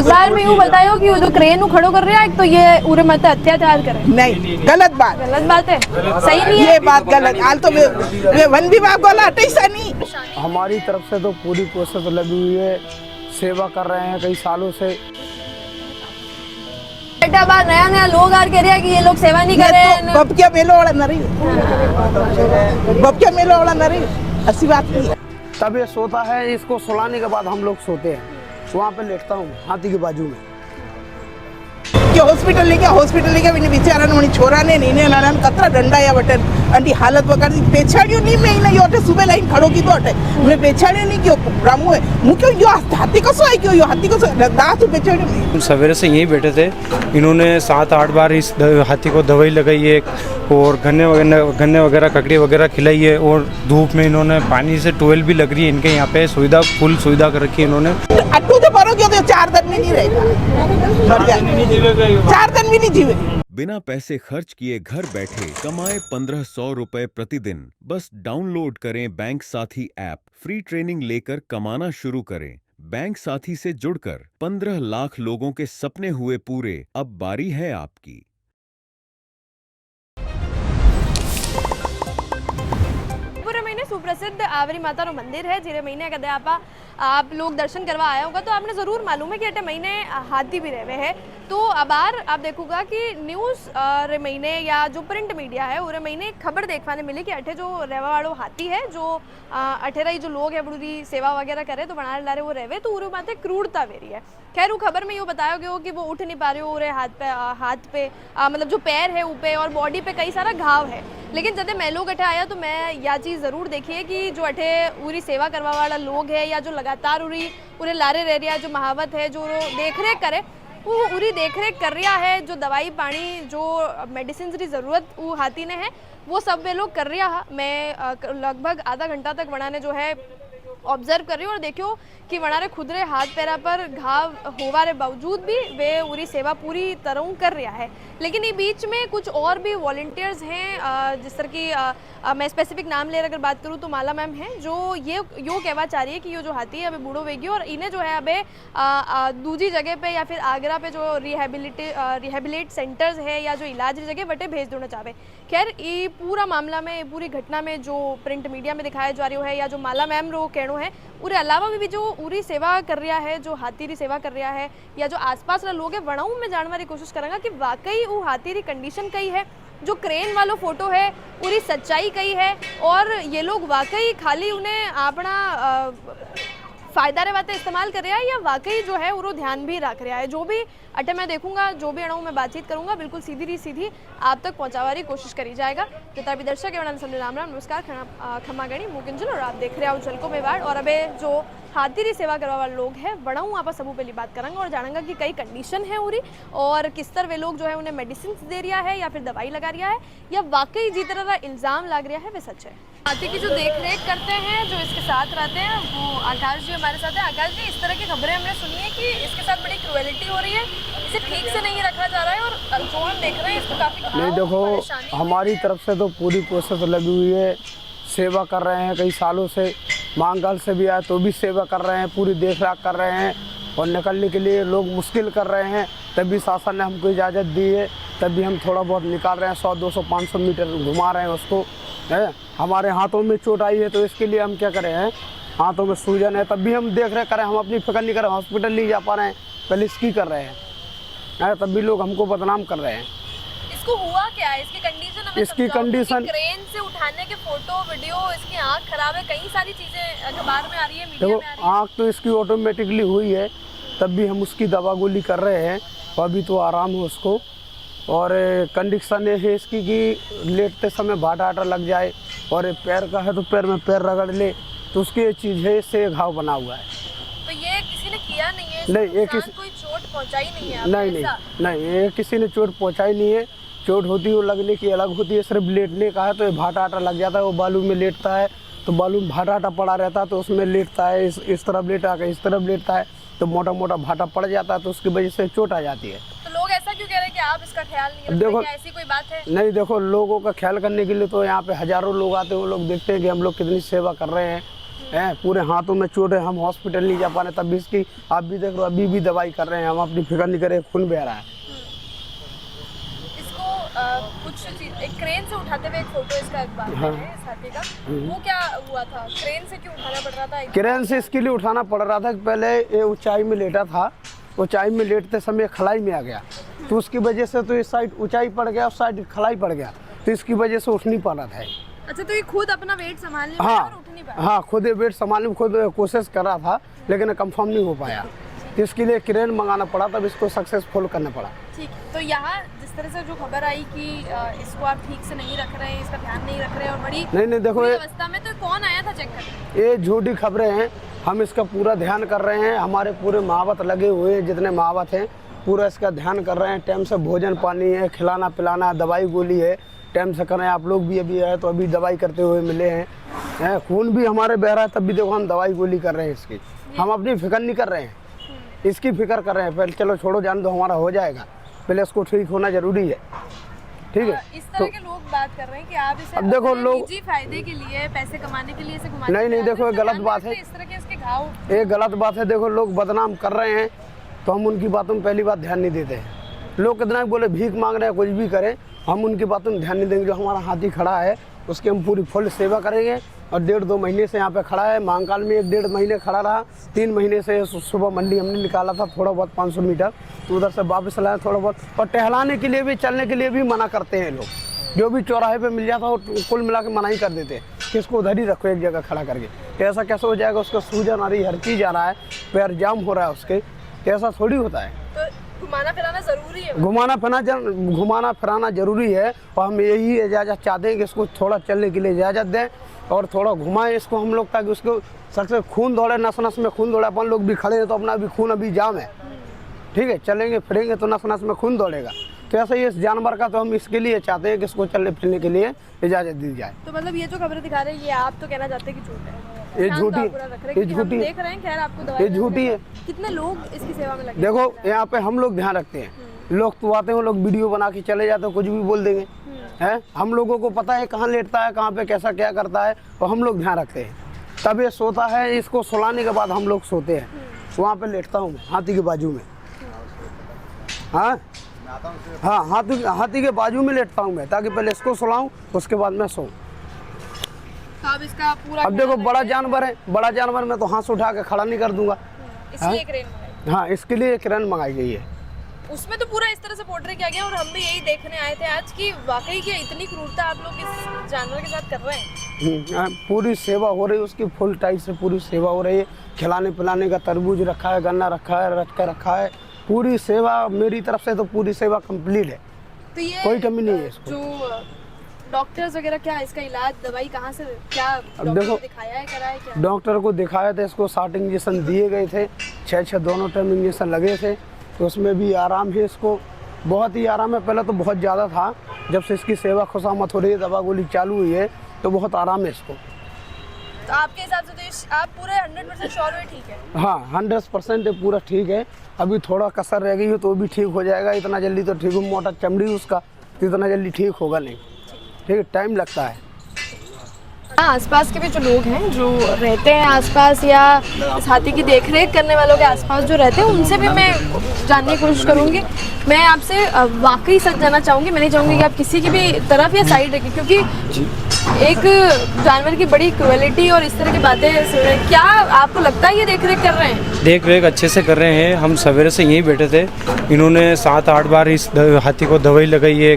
बार में यूँ बतायो कि वो जो क्रेन खड़ो कर रहा है तो ये उरे मत अत्याचार करे। नहीं, गलत बात है, सही नहीं है ये बात गलत। हाल तो वे वन विभाग वाला हटेसा नहीं। हमारी तरफ से तो पूरी कोशिश लगी हुई है, सेवा कर रहे हैं कई सालों से। बेटा बार नया लोग आर कह रहे हैं कि ये लोग सेवा नहीं कर रहे हैं। बबकिया मेलो वाला नरी, बबकिया मेलो वाला नरी, ऐसी बात नहीं है। तब ये सोता है, इसको सुलाने के बाद हम लोग सोते हैं। वहाँ पे लेटता हूँ हाथी के बाजू में। हॉस्पिटल लेके विने बिचारा ने छोरा ने नहीं ने कतरा डंडाया बटन अंडी हालत वगैरह पेछाड़ियो नहीं मैं ना योटे सुबह लाइन खड़ो की तो अटे मैं पेछाड़ियो नहीं क्यों रामू है मुक्यो यो हाथी कसो आई क्यों यो हाथी कसो दांत पेछाड़ियो नहीं। सवेरे से यहीं बैठे थे, इन्होंने 7-8 बार इस हाथी को दवाई लगाई है और गन्ने वगैरह ककड़ी वगैरह खिलाई है और धूप में इन्होंने पानी से टोयल भी लग रही है। इनके यहाँ पे सुविधा फुल सुविधा कर रखी है इन्होंने। अट्टू तो भरो क्यों 4 दिन में नहीं रहेगा, 4 दिन भी नहीं जीवे। बिना पैसे खर्च किए घर बैठे कमाए 1500 रुपए प्रतिदिन। बस डाउनलोड करें बैंक साथी ऐप, फ्री ट्रेनिंग लेकर कमाना शुरू करें। बैंक साथी से जुड़कर 15 लाख लोगों के सपने हुए पूरे। अब बारी है आपकी। पूरे महीने सुप्रसिद्ध आवरी माता रो मंदिर है जीरे महीने कदे आप लोग दर्शन करवा आया होगा तो आपने ज़रूर मालूम है कि अटे महीने हाथी भी रहे हैं। तो अबार आप देखोगा कि न्यूज़ रे महीने या जो प्रिंट मीडिया है उरे महीने खबर देखवाने मिली कि अठे जो रहवा वालों हाथी है जो अठेरा जो लोग है बड़ी सेवा वगैरह करे तो बनाने लारे वो रहे तो उरे माते क्रूरता वेरी है। खैर वो खबर में यूँ बताया गया कि वो उठ नहीं पा रहे हो उरे हाथ पे मतलब जो पैर है ऊपर और बॉडी पे कई सारा घाव है। लेकिन जब मैं लोग अठे आया तो मैं यह चीज़ ज़रूर देखी है कि जो अठे पूरी सेवा करवा वाला लोग है या जो लगातार उरे लारे रह रहा है जो महावत है जो देख रेख करे वो पूरी देख रेख कर रहा है। जो दवाई पानी जो मेडिसिन की ज़रूरत वो हाथी ने है वो सब वे लोग कर रहा है। मैं लगभग आधा घंटा तक वनाने जो है ऑब्जर्व कर रही हूँ और देखियो कि वनारे खुदरे हाथ पैरा पर घाव होवारे बावजूद भी वे पूरी सेवा पूरी तरह कर रहा है। लेकिन ये बीच में कुछ और भी वॉलंटियर्स हैं जिस तरह की मैं स्पेसिफिक नाम ले अगर बात करूँ तो माला मैम है जो ये कहवा चाह रही है कि ये जो हाथी है अभी बूढ़ो वेगी और इन्हें जो है अबे दूसरी जगह पे या फिर आगरा पे जो रिहेबिलिट सेंटर्स है या जो इलाज की जगह वटे भेज देना चाहे। खैर ये पूरा मामला में पूरी घटना में जो प्रिंट मीडिया में दिखाया जा रहा है या जो माला मैम रो कहना है उरे अलावा भी जो पूरी सेवा कर रहा है जो हाथी की सेवा कर रहा है या जो आसपास ना लोग है वणाऊ में जानने की कोशिश करेंगे कि वाकई वो हाथी की कंडीशन कई है, जो क्रेन वालो फोटो है पूरी सच्चाई कई है और ये लोग वाकई खाली उन्हें अपना फ़ायदा रे बातें इस्तेमाल कर रहा है या वाकई जो है वो ध्यान भी रख रहा है। जो भी अटे मैं देखूंगा जो भी अणाऊ मैं बातचीत करूंगा बिल्कुल सीधी आप तक पहुंचाने की कोशिश करी जाएगा। जितना भी दर्शक है राम राम नमस्कार खमागणी मुकिंजल और आप देख रहे हो जलको मेवाड़ और अबे जो हाथी की सेवा करवा वाले लोग हैं बढ़ाऊँ आप सबू पहली बात करेंगे और जानेंगे कि कई कंडीशन है उरी और किस तरह वे लोग जो है उन्हें मेडिसिन दे रहा है या फिर दवाई लगा रहा है या वाकई जी तरह का इल्ज़ाम लग रहा है वे सच है। हाथी की जो देख रेख करते हैं जो इसके साथ रहते हैं वो आकाश जी हमारे साथ है। आकाश जी इस तरह की खबरें हमने सुनी है कि इसके साथ बड़ी क्रुएलिटी हो रही है, इसे ठीक से नहीं रखा जा रहा है और जो हम देख रहे हैं इसको काफ़ी नहीं देखो हमारी तरफ से तो पूरी कोशिश लगी हुई है, सेवा कर रहे हैं कई सालों से। मांगल से भी आए तो भी सेवा कर रहे हैं, पूरी देख रेख कर रहे हैं और निकलने के लिए लोग मुश्किल कर रहे हैं तभी शासन ने हमको इजाज़त दी है तभी हम थोड़ा बहुत निकाल रहे हैं 100-200-500 मीटर घुमा रहे हैं उसको है। हमारे हाथों में चोट आई है तो इसके लिए हम क्या करें हैं, हाथों में सूजन है तब भी हम देख रेख करें, हम अपनी फिक्र नहीं कर रहे, हॉस्पिटल नहीं जा पा रहे हैं पहले इसकी कर रहे हैं तब भी लोग हमको बदनाम कर रहे हैं। इसको हुआ क्या है, इसकी कंडीशन हमें इसकी कंडीशन क्रेन से उठाने के फोटो वीडियो, इसकी आंख खराब है, कई सारी चीजें अखबार में आ रही है मीडिया में आ रही है। आंख तो इसकी ऑटोमेटिकली हुई है तब भी हम उसकी दवा गोली कर रहे हैं और अभी तो आराम है उसको। और कंडीशन ये है इसकी कि लेटते समय भाटा आटा लग जाए और पैर का है तो पैर में पैर रगड़ ले तो उसकी ये चीज़ है, इससे घाव बना हुआ है। तो ये किसी ने किया नहीं है, नहीं ये किसी कोई चोट पहुंचाई नहीं है नहीं ये किसी ने चोट पहुंचाई नहीं है। चोट होती है वो लगने की अलग होती है, सिर्फ लेटने का है तो ये भाटा आटा लग जाता है, वो बालू में लेटता है तो बालू में भाटा आटा पड़ा रहता है तो उसमें लेटता है, इस तरफ लेटा है इस तरफ लेटता है तो मोटा मोटा भाटा पड़ जाता है तो उसकी वजह से चोट आ जाती है। तो लोग ऐसा क्यों कह रहे हैं कि आप इसका ख्याल नहीं रखते? देखो क्या ऐसी कोई बात है? नहीं देखो लोगों का ख्याल करने के लिए तो यहाँ पे हजारों लोग आते हैं, वो लोग देखते हैं कि हम लोग कितनी सेवा कर रहे हैं हैं, पूरे हाथों में चोट है, हम हॉस्पिटल नहीं जा पा रहे, तब भी इसकी आप भी देख रहे हो, अभी भी दवाई कर रहे हैं, हम अपनी फिक्र नहीं करें, खून बह रहा है। इसको एक क्रेन से उठाते हुए एक फोटो इसका अखबार में हाँ। है इस हाथी का, वो क्या हुआ था? क्रेन से क्यों उठाना पड़ रहा था? क्रेन से इसके लिए उठाना पड़ रहा था कि पहले ये ऊंचाई में लेटा था, ऊंचाई में लेटते समय खलाई में आ गया, तो उसकी वजह से तो इस साइड ऊंचाई पड़ गया, उस साइड खलाई पड़ गया, तो इसकी वजह से उठ नहीं पा रहा था। अच्छा, तो ये खुद अपना वेट संभालने में हाँ और उठ नहीं पाया? हाँ, खुद ये वेट संभालने में खुद कोशिश कर रहा था, लेकिन कंफर्म नहीं हो पाया, तो इसके लिए क्रेन मंगाना पड़ा, तब इसको सक्सेसफुल करना पड़ा। ठीक है, तो यहाँ जिस तरह से जो खबर आई कि इसको आप ठीक से नहीं रख रहे हैं, इसका ध्यान नहीं रख रहे हैं और बड़ी नहीं देखो, बुरी ये अवस्था में, तो कौन आया था चेक करने? ये झूठी खबरें हैं, हम इसका पूरा ध्यान कर रहे हैं, हमारे पूरे महावत लगे हुए हैं, जितने महावत हैं पूरा इसका ध्यान कर रहे हैं, टाइम से भोजन पानी है, खिलाना पिलाना, दवाई गोली है, टाइम से कर रहे हैं। आप लोग भी अभी आए तो अभी दवाई करते हुए मिले हैं, खून भी हमारे बह रहा है, तब भी देखो हम दवाई गोली कर रहे हैं इसकी, हम अपनी फिक्र नहीं कर रहे हैं, इसकी फिक्र कर रहे हैं। पहले चलो छोड़ो, जान दो, हमारा हो जाएगा, पहले इसको ठीक होना जरूरी है, ठीक है। इस तरह के लोग बात कर रहे हैं कि आप इसे अब देखो अपने लोग- निजी फायदे के लिए, पैसे कमाने के लिए इसे घुमाते नहीं, फिराते देखो, हैं, ये तो गलत ध्यान बात रखते है। हैं, इस तरह के इसके घाव। ये गलत बात है, देखो लोग बदनाम कर रहे हैं, तो हम उनकी बातों में पहली बात ध्यान नहीं देते हैं। लोग कितना भी बोले भीख मांग रहे हैं, कुछ भी करें, हम उनकी बातों में ध्यान नहीं देंगे। जो हमारा हाथी खड़ा है उसकी हम पूरी फुल सेवा करेंगे, और 1.5-2 महीने से यहाँ पे खड़ा है, महाकाल में 1-1.5 महीने खड़ा रहा, 3 महीने से सुबह मंडी हमने निकाला था थोड़ा बहुत 500 मीटर, तो उधर से वापस लाया थोड़ा बहुत, और टहलाने के लिए भी, चलने के लिए भी मना करते हैं लोग, जो भी चौराहे पे मिल जाता है वो कुल मिला के मना ही कर देते हैं कि इसको उधर ही रखो एक जगह खड़ा करके। तो ऐसा कैसे हो जाएगा? उसका सूजन आ रही, हर चीज़ आ रहा है, पैर जाम हो रहा है उसके, तो ऐसा थोड़ी होता है। तो घुमाना फिराना जरूरी है। घुमाना फिराना जरूरी है, और हम यही इजाज़त चाहते हैं कि इसको थोड़ा चलने के लिए इजाज़त दें और थोड़ा घुमाएं इसको हम लोग, ताकि उसको सबसे खून दौड़े, नस नस में खून दौड़े। अपन लोग भी खड़े हैं तो अपना भी खून अभी जाम है, ठीक है, चलेंगे फिरेंगे तो नस नस में खून दौड़ेगा। तो ऐसा ही इस जानवर का, तो हम इसके लिए चाहते हैं कि इसको चलने फिरने के लिए इजाज़त दी जाए। तो मतलब ये जो खबरें दिखा रहे हैं, ये आप तो कहना चाहते हैं कि झूठ है? ये ध्यान झूठी तो आप है, पूरा रख रहे हैं ये कि हम झूठी है। देख रहे हैं, खैर आपको दवाई ये झूठी है। कितने लोग इसकी सेवा में लगे? देखो यहाँ पे हम लोग ध्यान रखते हैं, लोग तो आते हैं, लोग वीडियो बना के चले जाते हैं, कुछ भी बोल देंगे, हैं, हम लोगों को पता है कहाँ लेटता है, कहाँ पे कैसा क्या करता है, और हम लोग ध्यान रखते हैं। तब ये सोता है, इसको सुलाने के बाद हम लोग सोते हैं, वहाँ पे लेटता हूँ मैं हाथी के बाजू में, हाँ हाँ, हाथी के बाजू में लेटता हूँ मैं, ताकि पहले इसको सुलाऊँ उसके बाद मैं सोऊं। तो अब इसका पूरा अब देखो बड़ा जानवर है, बड़ा जानवर मैं तो हाथ उठा के खड़ा नहीं कर दूंगा, इसलिए क्रेन मंगाई। हाँ, इसके लिए क्रेन मंगाई गई है। उसमें तो पूरा इस तरह से पोर्ट्रे किया गया, और हम भी यही देखने आए थे आज की वाकई की इतनी क्रूरता आप लोग इस जानवर के साथ कर रहे हैं। पूरी सेवा हो रही है उसकी, फुल टाइट से पूरी सेवा हो रही है। खिलाने पिलाने का तरबूज रखा है, गन्ना रखा है, रखा है, पूरी सेवा मेरी तरफ से तो पूरी सेवा कंप्लीट है, तो ये कोई कमी नहीं है इसको। जो डॉक्टर्स वगैरह, क्या इसका इलाज दवाई कहाँ से, क्या डॉक्टर देखो, को दिखाया है, कराया है क्या? डॉक्टर को दिखाया था, इसको 60 इंजेक्शन दिए गए थे, 6 दोनों टाइम इंजेक्शन लगे थे, तो उसमें भी आराम है इसको, बहुत ही आराम है। पहले तो बहुत ज़्यादा था, जब से इसकी सेवा खुशामद हो रही है, दवा गोली चालू हुई है, तो बहुत आराम है इसको। तो आपके हिसाब से तो आप पूरे 100% श्योर हुए ठीक है? हाँ, 100% पूरा ठीक है। अभी थोड़ा कसर रह गई हो तो भी ठीक हो जाएगा, इतना जल्दी तो ठीक हो, मोटा चमड़ी उसका, तो इतना जल्दी ठीक होगा नहीं, ठीक है, टाइम लगता है। आसपास के भी जो लोग हैं जो रहते हैं आसपास, या इस हाथी की देखरेख करने वालों के आसपास जो रहते हैं, उनसे भी मैं जानने की कोशिश करूंगी। मैं आपसे वाकई सच जानना चाहूँगी, मैं नहीं चाहूँगी कि आप किसी की भी तरफ या साइड रखें, क्योंकि एक जानवर की बड़ी क्वालिटी और इस तरह की बातें सुन रहे हैं। क्या आपको लगता है ये देख रेख कर रहे हैं? देख रेख अच्छे से कर रहे हैं। हम सवेरे से यहीं बैठे थे, इन्होंने 7-8 बार इस हाथी को दवाई लगाई है,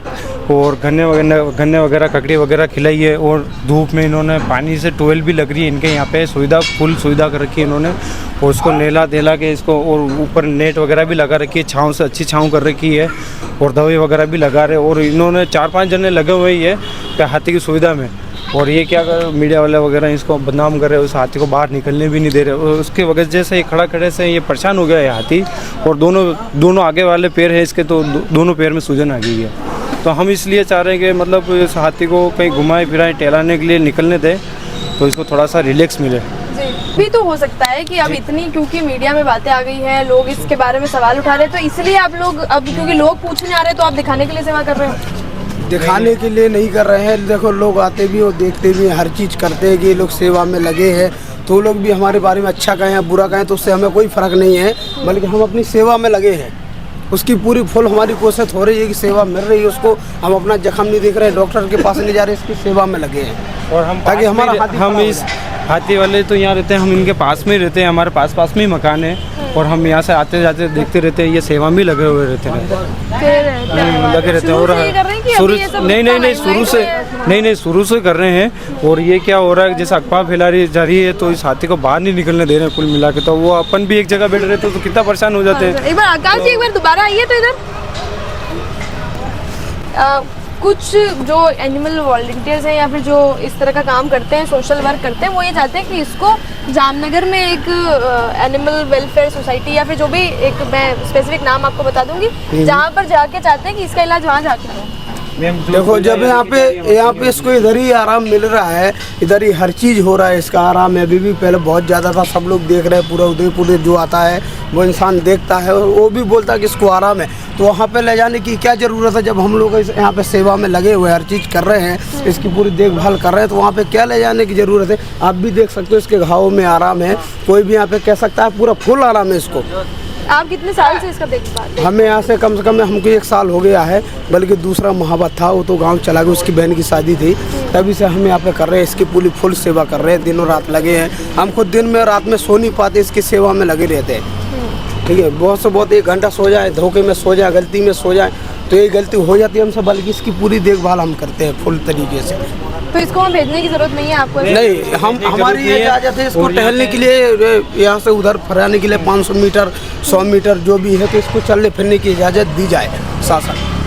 और गन्ने वगैरह ककड़ी वगैरह खिलाई है, और धूप में इन्होंने पानी से टोयल भी लग रही है इनके यहाँ पे, सुविधा फुल सुविधा कर रखी है इन्होंने, और उसको नेला देला के इसको, और ऊपर नेट वगैरह भी लगा रखी है, छाँव से अच्छी छाँव कर रखी है, और दवाई वगैरह भी लगा रहे, और इन्होंने 4-5 जने लगे हुए ही है कि हाथी की सुविधा में। और ये क्या कर, मीडिया वाले वगैरह इसको बदनाम कर रहे हैं, उस हाथी को बाहर निकलने भी नहीं दे रहे, और उसके वजह से ये खड़े से ये परेशान हो गया है हाथी, और दोनों आगे वाले पैर हैं इसके, तो दोनों पैर में सूजन आ गई है। तो हम इसलिए चाह रहे हैं कि मतलब इस हाथी को कहीं घुमाए फिराएं, टहलाने के लिए निकलने दें, तो इसको थोड़ा सा रिलैक्स मिले। भी तो हो सकता है कि अब इतनी, क्योंकि मीडिया में बातें आ गई हैं, लोग इसके बारे में सवाल उठा रहे हैं, तो इसलिए आप लोग अब, क्योंकि लोग पूछने आ रहे हैं, तो आप दिखाने के लिए सेवा कर रहे हो? दिखाने के लिए नहीं कर रहे हैं, देखो लोग आते भी और देखते भी हैं, हर चीज़ करते हैं कि ये लोग सेवा में लगे हैं, तो तो लोग भी हमारे बारे में अच्छा कहें या बुरा कहें तो उससे हमें कोई फ़र्क नहीं है, बल्कि हम अपनी सेवा में लगे हैं। उसकी पूरी फुल हमारी कोशिश हो रही है कि सेवा मिल रही है उसको। हम अपना जख्म नहीं देख रहे, डॉक्टर के पास नहीं जा रहे, इसकी सेवा में लगे हैं। और हम ताकि हमारा हाथी हम खड़ा हो इस हाथी वाले तो यहाँ रहते हैं, हम इनके पास में ही रहते हैं, हमारे पास में ही मकान है, और हम यहाँ से आते जाते देखते रहते हैं, ये सेवा में लगे हुए रहते हैं, लगे रहते हैं। और शुरू से कर रहे हैं। और ये क्या हो रहा है, जैसे अफवाह फैला रही जा रही है, तो इस हाथी को बाहर नहीं निकलने दे रहे हैं कुल मिला के। तो वो अपन भी एक जगह बैठ रहे तो कितना परेशान हो जाते हैं। एक बार आकाश जी एक बार दोबारा आइए तो इधर। कुछ जो एनिमल वॉलंटियर्स हैं या फिर जो इस तरह का काम करते हैं, सोशल वर्क करते हैं, वो ये चाहते हैं कि इसको जामनगर में एक एनिमल वेलफेयर सोसाइटी या फिर जो भी एक, मैं स्पेसिफिक नाम आपको बता दूंगी, जहाँ पर जाके चाहते हैं कि इसका इलाज वहाँ जाके हो। देखो, जब यहाँ पे इसको इधर ही आराम मिल रहा है, इधर ही हर चीज़ हो रहा है, इसका आराम है। अभी भी पहले बहुत ज़्यादा था, सब लोग देख रहे हैं, पूरा उदयपुर जो आता है वो इंसान देखता है और वो भी बोलता है कि इसको आराम है। तो वहाँ पे ले जाने की क्या ज़रूरत है, जब हम लोग यहाँ पे सेवा में लगे हुए हर चीज़ कर रहे हैं, इसकी पूरी देखभाल कर रहे हैं, तो वहाँ पे क्या ले जाने की ज़रूरत है। आप भी देख सकते हो इसके घावों में आराम है, कोई भी यहाँ पे कह सकता है पूरा फुल आराम है इसको। आप कितने साल से इसका देखभाल? हमें यहाँ से कम हमको 1 साल हो गया है, बल्कि दूसरा मोहब्बत था, वो तो गांव चला गया, उसकी बहन की शादी थी, तभी से हम यहाँ पे कर रहे हैं, इसकी पूरी फुल सेवा कर रहे हैं, दिनों रात लगे हैं। हम खुद दिन में रात में सो नहीं पाते, इसकी सेवा में लगे रहते हैं। ठीक है, बहुत से बहुत 1 घंटा सो जाए, धोखे में सो जाए, गलती में सो जाए तो ये गलती हो जाती है हमसे, बल्कि इसकी पूरी देखभाल हम करते हैं फुल तरीके से। तो इसको हम भेजने की जरूरत नहीं है आपको? नहीं, हमारी ये इजाज़त है इसको टहलने के लिए, यहाँ से उधर फराने के लिए 500 मीटर 100 मीटर जो भी है, तो इसको चलने फिरने की इजाज़त दी जाए साथ।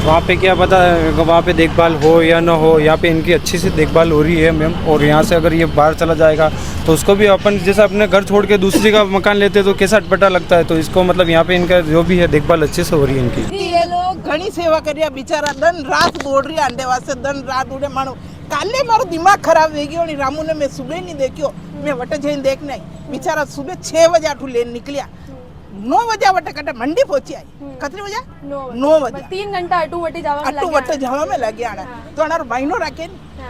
वहाँ पे क्या पता वहाँ पे देखभाल हो या ना हो, यहाँ पे इनकी अच्छी से देखभाल हो रही है मैम। और यहाँ से अगर ये बाहर चला जाएगा तो उसको भी अपन जैसे अपने घर छोड़ के दूसरी का मकान लेते तो कैसा अटपटा लगता है। तो इसको मतलब यहाँ पे इनका जो भी है देखभाल अच्छे से हो रही है इनकी। ये लोग घनी सेवा करिया, बिचारा दिन रात दौड़ रही अंडे वास्ते, दिन रात उड़े मानो। काले मारो दिमाग खराब हो गयो, रामू ने मैं सुबह नहीं देखियो, मैं वटे जैन देखने आई। बेचारा सुबह 6 बजे आठू लेन निकलिया, 9 बजे वटे कटे मंडी पहुंची आई। कितने बजे? 9 बजे। 3 घंटा अटू वटे जावा में लगे आना तो अनार महीनो रखे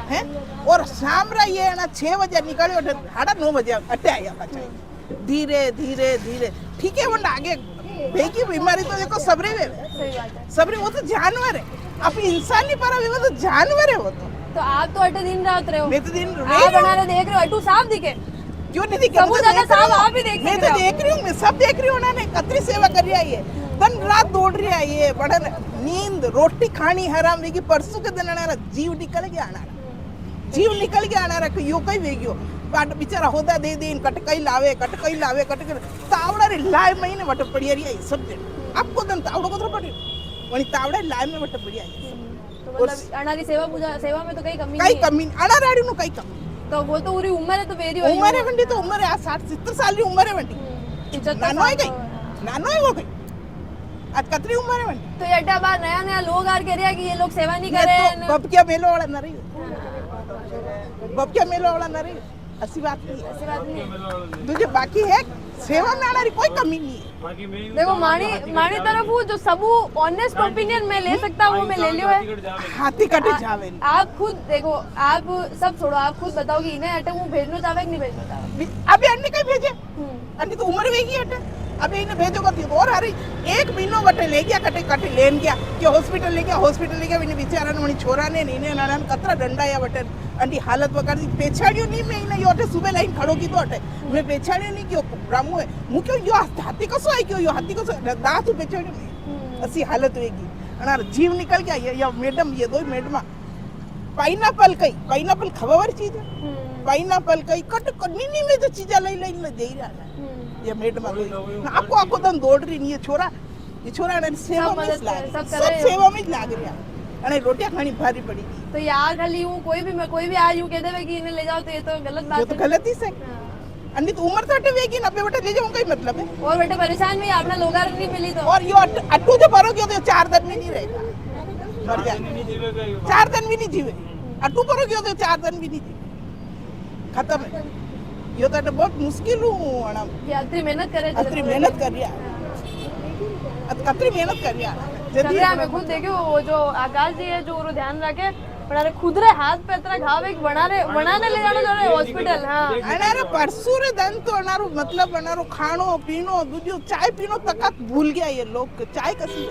हैं। और शाम रही है ना 6 बजे निकले, 9:30 बजे अटे आया बच्चा। धीरे धीरे धीरे ठीक है, वो आगे बेकी बीमारी तो देखो सबरे सबरे, वो तो जानवर है, आप इंसान नहीं पर वो तो जानवर है वो तो आप तो अटे दिन रात रहे हो। मैं तो दिन आप बनाने देख रहे हो, अटू साफ दिखे क्यों नहीं दिखे? बहुत ज्यादा साफ आप भी देख मैं तो देख रही हूँ, मैं सब देख रही हूँ। उन्होंने कतरी सेवा कर रही है, दिन रात दौड़ रही है, ये बड़ा नींद रोटी खानी हराम वेगी। परसों के दिन आना जीव निकल के आना, जीव निकल के आना रख यो कई वेगियो बाट बिचारा होता दे दे कटकई लावे तावड़ा रे लाय महीने वट पड़ी रही है सब दिन। आपको दिन तावड़ो को तो पड़ी वनी तावड़ा लाय में वट पड़ी आई। तो मतलब अनारी सेवा पूजा सेवा में तो कई कमी अना राड़ी नु कई कमी। तो वो तो पूरी उम्र है, तो वेरी होई उम्र है वंडी, तो उम्र है 60-70 साल की उम्र है वंडी। नानो है गई, नानो है वो गई, आज कतरी उम्र है वंडी। तो ये अड्डा बार नया लोग आर कह रहे हैं कि ये लोग सेवा नहीं कर रहे हैं। बब क्या मेलो वाला न रही, बब क्या मेलो वाला न रही, ऐसी बात नहीं। तुझे बाकी है सेवा में आना कोई कमी नहीं है। देखो मानी तरफ हूँ जो सबू ऑनेस्ट ओपिनियन में ले सकता हूँ, वो मैं ले लियो है। हाथी कटे जावे। आप खुद देखो, आप सब छोड़ो, आप खुद बताओ कि इन्हें अटे वो भेजना चाहे कि नहीं भेजना चाहे। अभी अन्नी कहीं भेजे, अन्नी तो उम्र वेगी अटे, अभी इन्हें भेजोगा तो और हरी 1 महीनो बटे ले गया, कटे लेन गया कि हॉस्पिटल ले गया इन्हें बेचारा ने छोरा ने इन्हें नाना कतरा डंडा या बटे अंडी हालत वगैरह दी पेछाड़ियों नहीं मैं इन्हें योटे सुबह लाइन खड़ो की तो अटे मैं पेछाड़ियों नहीं क्यों रामू है मु क्यों यो हाथी कसो आई क्यों यो हाथी कसो दांत पेछाड़ियों में ऐसी हालत होगी अनार जीव निकल गया ये मैडम ये दो मैडम पाइनएप्पल खबर चीज है पाइनएप्पल कई कट कन्नी में जो चीजा लई दे रहा है ये मैडम आपको आपको दम दौड़ रही नहीं ये छोरा ने सेवा में सब सेवा में लाग रहा અને રોટિયા ખાણી ભારી પડી तो यार खाली हूं कोई भी आ यूं कह देवे कि इन्हें ले जाओ तो ये तो गलत बात है। ये तो गलत ही से अन्नी तो उम्र तो अटेगी ना बेटा ले जाऊं कोई मतलब है और बेटे परेशान भी अपना लोगा नहीं मिली तो और यो अट्टू जो परोगे तो 4 दिन में नहीं रहेगा मर जाए 4 दिन भी नहीं जीवे अट्टू परोगे तो 4 दिन भी नहीं जीवे खत्म है यो तो बहुत मुश्किल हूं अणम ये अतरी मेहनत कर रही है कतरी मेहनत कर रही है चंद्रा में खुद देखियो वो जो आकाश जी है जो ध्यान रखे પણ અરે ખુદરે હાથ पे इतना घाव एक बनाने ले जानो जरा हॉस्पिटल हाँ अनारो परसूरे दन तो अनारो मतलब अनारो खानो पीनो दूजो चाय पीनो तक भूल गया ये लोग चाय कसी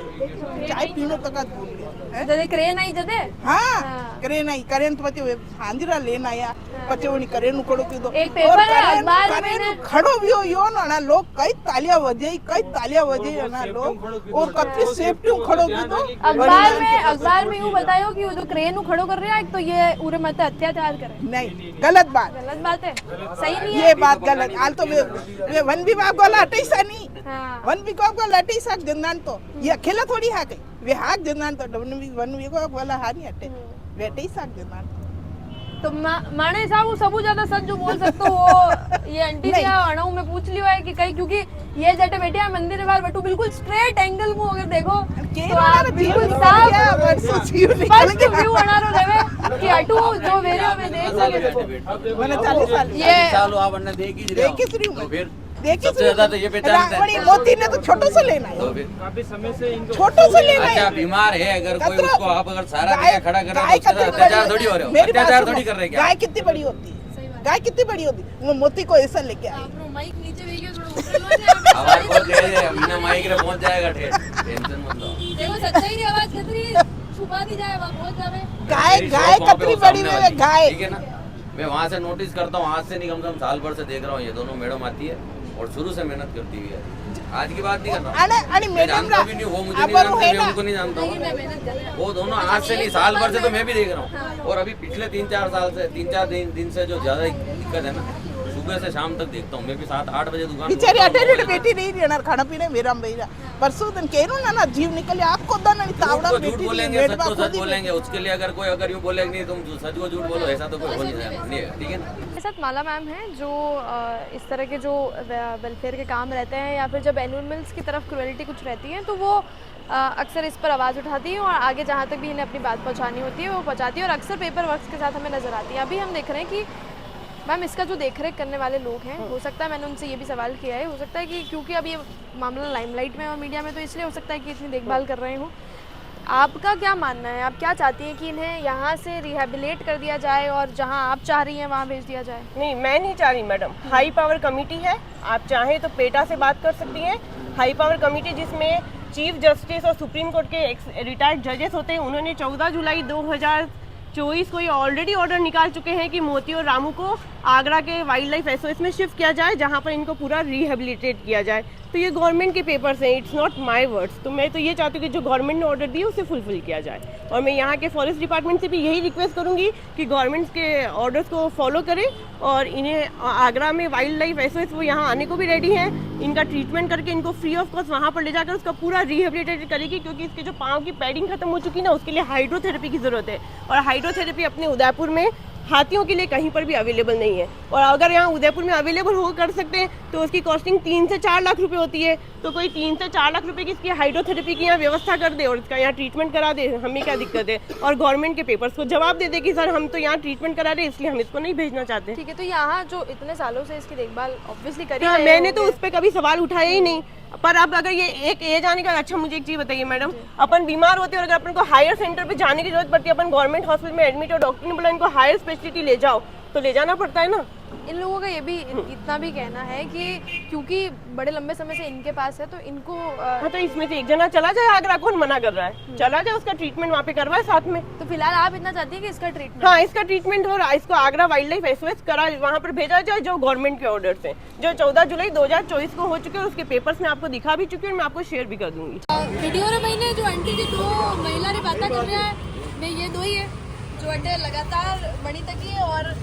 चाय पीनो तक भूल गया हैं? जदे क्रेन आई जदे हाँ करेन आई करेन तो પછી હાંજરા લેન આયા પછી ઓની કરેન ખડો કીધો એક પેપર હે અખબાર में ने ખડો વ્યો યો ના લોગ કઈ તાલિયા વજે ના લોગ और कति सेफ्टी खड़ो कीधो अखबार में यूं बतायो कि वो जो क्रेन खड़ो कर रहा है तो ये उरे मत अत्याचार करे नहीं गलत बात है सही नहीं है ये बात गलत हाल तो वे वन विभाग वाला हटैसा नहीं हाँ वन विभाग वाला हटैसा जनान तो ये अकेला थोड़ी हा गई वे हाक जनान तो वन विभाग वाला हा नहीं हटे वे हटैसा जनान तो माने साहब वो सबू ज्यादा सच जो बोल सकते हो वो ये आंटी ने अणु में पूछ लियो है कि कहीं क्योंकि ये जटे बैठे हैं मंदिर के बाहर बैठो बिल्कुल स्ट्रेट एंगल में अगर देखो तो आप बिल्कुल साफ स्पष्ट व्यू अनारो लेवे कि अटू जो वेरियो में देख सके मैंने 40 साल ये साल आपने देखी देखी तो फिर देखी सबसे ज्यादा तो ये पहचानते हैं। मोदी ने तो छोटो से लेना तो है फिर छोटो से लेना अच्छा है बीमार है अगर कोई कतरा- उसको आप अगर सारा गाय- जगह खड़ा कर रहे गाय हैं तो उसके कितनी साथ अत्याचार बड़ी- थोड़ी हो रहे हो मेरी बात अत्याचार सुनो, थोड़ी कर रहे हैं क्या गाय कितनी बड़ी होती है गाय कितनी बड़ी होती है वो मोती को ऐसा लेके आए माइक नीचे भेजिए थोड़ा आवाज बहुत तेज है बिना माइक रे पहुंच जाएगा ठेठ टेंशन मत लो देखो सच्चाई की आवाज कितनी छुपा दी जाए वहां पहुंच जावे गाय मेरी गाय शॉप वहाँ पे कितनी वो बड़ी सामने है वाली। गाय ठीक है ना मैं वहाँ से नोटिस करता हूँ आज से नहीं कम से कम साल भर से देख रहा हूँ ये दोनों मैडम आती है और शुरू से मेहनत करती हुई है आज की बात नहीं कर रहा आणि आणि मैं मैडम जानता भी नहीं वो मुझे नहीं जानते मैं उनको नहीं जानता हूँ वो दोनों आज से नहीं साल भर से तो मैं भी देख रहा हूँ और अभी पिछले 3-4 साल से 3-4 दिन से जो ज्यादा दिक्कत है ना सुबह से शाम तक देखता हूँ मैं भी 7-8 बजे दुकान बिचारी अटेंडेंट बेटी नहीं रहना खाना पीने मेरा भैया परसों दिन कहनो ना जीव निकले आपको दन आणि तावड़ा झूठ को झूठ बेटी बोलेंगे सच को सच बोलेंगे उसके लिए अगर कोई अगर यूँ बोलेंगे नहीं तुम सच को झूठ बोलो ऐसा तो कोई हो नहीं है ठीक है ना मेरे साथ माला मैम हैं जो इस तरह के जो वेलफेयर के काम रहते हैं या फिर जब एनिमल्स की तरफ क्रुएलिटी कुछ रहती है तो वो अक्सर इस पर आवाज़ उठाती है और आगे जहाँ तक भी इन्हें अपनी बात पहुँचानी होती है वो पहुँचाती है और अक्सर पेपर वर्क के साथ हमें नज़र आती है अभी हम देख रहे हैं कि मैम इसका जो देख रेख करने वाले लोग हैं हो सकता है मैंने उनसे ये भी सवाल किया है हो सकता है कि क्योंकि अब ये मामला लाइमलाइट में और मीडिया में तो इसलिए हो सकता है कि इतनी देखभाल कर रहे हो आपका क्या मानना है आप क्या चाहती हैं कि इन्हें यहाँ से रिहेबिलेट कर दिया जाए और जहाँ आप चाह रही हैं वहाँ भेज दिया जाए नहीं मैं नहीं चाह रही मैडम हाई पावर कमेटी है आप चाहें तो पेटा से बात कर सकती हैं हाई पावर कमेटी जिसमें चीफ जस्टिस और सुप्रीम कोर्ट के रिटायर्ड जजेस होते हैं उन्होंने 14 जुलाई 2024 को ये ऑलरेडी ऑर्डर निकाल चुके हैं कि मोती और रामू को आगरा के वाइल्ड लाइफ एसओएस में शिफ्ट किया जाए जहाँ पर इनको पूरा रिहेबिलिटेट किया जाए तो ये गवर्नमेंट के पेपर्स हैं इट्स नॉट माय वर्ड्स तो मैं तो ये चाहती हूँ कि जो गवर्नमेंट ने ऑर्डर दिए उसे फुलफिल किया जाए और मैं यहाँ के फॉरेस्ट डिपार्टमेंट से भी यही रिक्वेस्ट करूँगी कि गवर्नमेंट के ऑर्डर्स को फॉलो करें और इन्हें आगरा में वाइल्ड लाइफ एसओएस वो यहाँ आने को भी रेडी हैं इनका ट्रीटमेंट करके इनको फ्री ऑफ कॉस्ट वहाँ पर ले जाकर उसका पूरा रिहेबिलिटेट करेगी क्योंकि इसके जो पाँव की पैडिंग खत्म हो चुकी ना उसके लिए हाइड्रोथेरेपी की ज़रूरत है और हाइड्रोथेरेपी अपने उदयपुर में हाथियों के लिए कहीं पर भी अवेलेबल नहीं है और अगर यहाँ उदयपुर में अवेलेबल हो कर सकते हैं तो उसकी कॉस्टिंग 3 से 4 लाख रुपए होती है तो कोई 3 से 4 लाख रुपए की इसकी हाइड्रोथेरेपी की यहाँ व्यवस्था कर दे और इसका यहाँ ट्रीटमेंट करा दे हमें क्या दिक्कत है और गवर्नमेंट के पेपर्स को जवाब दे दे कि सर हम तो यहाँ ट्रीटमेंट करा रहे हैं इसलिए हम इसको नहीं भेजना चाहते। ठीक है तो यहाँ जो इतने सालों से इसकी देखभाल ऑब्वियसली करी हाँ रहे मैंने तो होंगे। उस पर कभी सवाल उठाया ही नहीं पर अब अगर ये एक एज आने का अच्छा मुझे एक चीज़ बताइए मैडम अपन बीमार होते हैं और अगर अपन को हायर सेंटर पे जाने की जरूरत पड़ती है अपन गवर्नमेंट हॉस्पिटल में एडमिट और डॉक्टर ने बोला इनको हायर स्पेशलिटी ले जाओ तो ले जाना पड़ता है ना। इन लोगों का ये भी इतना भी कहना है कि क्योंकि बड़े लंबे समय से इनके पास है तो इनको हाँ तो इसमें से एक जना चला जाए आगरा कौन मना कर रहा है चला जाए उसका ट्रीटमेंट वहाँ पे करवाए साथ में। तो फिलहाल आप इतना चाहती है कि इसका ट्रीटमेंट हाँ इसका ट्रीटमेंट और इसको आगरा वाइल्ड लाइफ एसओएस करा वहाँ पर भेजा जाए जो गवर्नमेंट के ऑर्डर से जो 14 जुलाई 2024 को हो चुके हैं उसके पेपर्स मैं आपको दिखा भी चुकी हूँ मैं आपको शेयर भी कर दूंगी। वीडियो रे महीने जो आंटी जी दो महिला रे बातें कर रहे हैं वे ये दो ही है जो अड्डे लगातार बनी तकी है और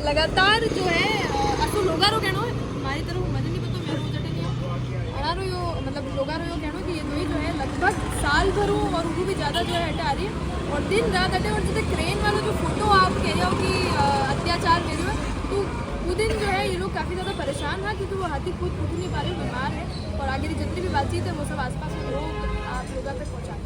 लगातार जो है असो लोगारो कहनो है हमारी तरफ मुझे नहीं पता मेरे को जटे नहीं अनारो यो मतलब लोगारो यो कहनो कि ये दो ही जो है लगभग साल भर और उनको भी ज़्यादा जो है हटे आ रही है और दिन रात हटे और जैसे क्रेन वाला जो फोटो आप कह रहे हो कि अत्याचार कर रहे हो तो वो दिन जो है ये लोग काफ़ी ज़्यादा परेशान था क्योंकि वो हाथी खुद उठ नहीं पा रहे बीमार है और आगे जितनी भी बातचीत है वो सब आसपास के लोग आप लोगों तक पहुँचा